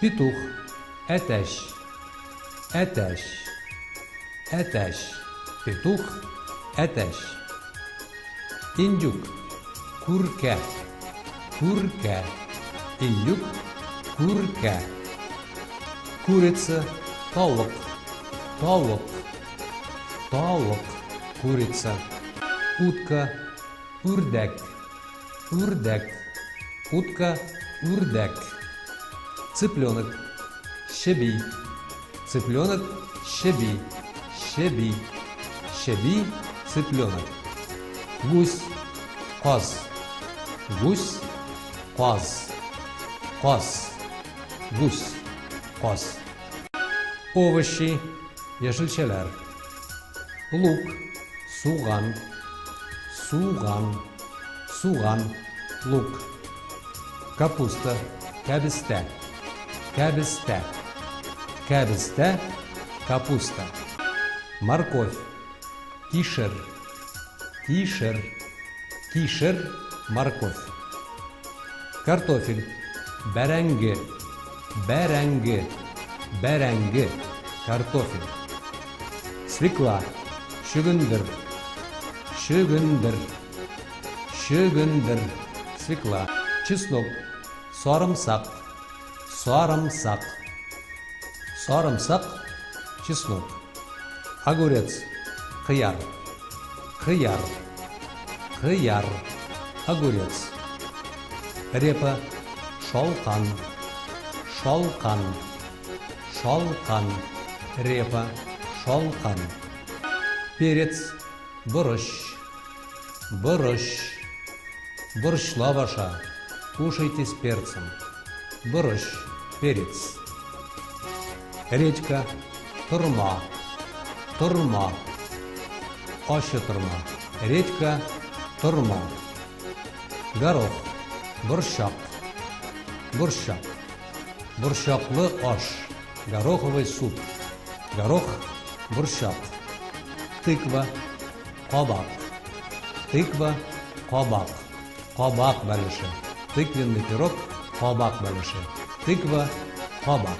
петух, әтәш, әтәш, әтәш, петух, әтәш. Индюк, күркә, күркә, индюк, күркә. Курица, тауық, тауық, тауық, курица. Утка, үрдәк, үрдәк, утка, үрдәк. Цыпленок, щеби, цыпленок, щеби, щеби, щеби, цыпленок. Гусь, қаз, гусь, қаз, қаз, гусь, қаз. Овощи, яшелчәләр. Лук, суган, суган, суган, лук. Капуста, кәбестә, кәбестә, кәбестә, капуста. Морковь, кишер, кишер, кишер, морковь. Картофель, бәрәңге, бәрәңге, бәрәңге, картофель. Свекла, шөгендер, шөгендер, шөгендер, свекла. Чеснок, сарымсак, сарымсак, сарымсак, чеснок. Огурец, хыяр, хыяр, хыяр, огурец. Репа, шалкан, шалкан, шалкан, репа, шалкан. Перец, борщ, борщ, борщ лаваша. Кушайте с перцем. Борщ, перец. Редька, турма, турма, ащы турма. Редька, турма. Горох, борщак, борщак. Борщаклы аш, гороховый суп. Горох, борщак. Тыква, кабак. Тыква, кабак. Кабак бәлеше. Тыквенный пирог, кабак бәлеше. Тыква, кабак.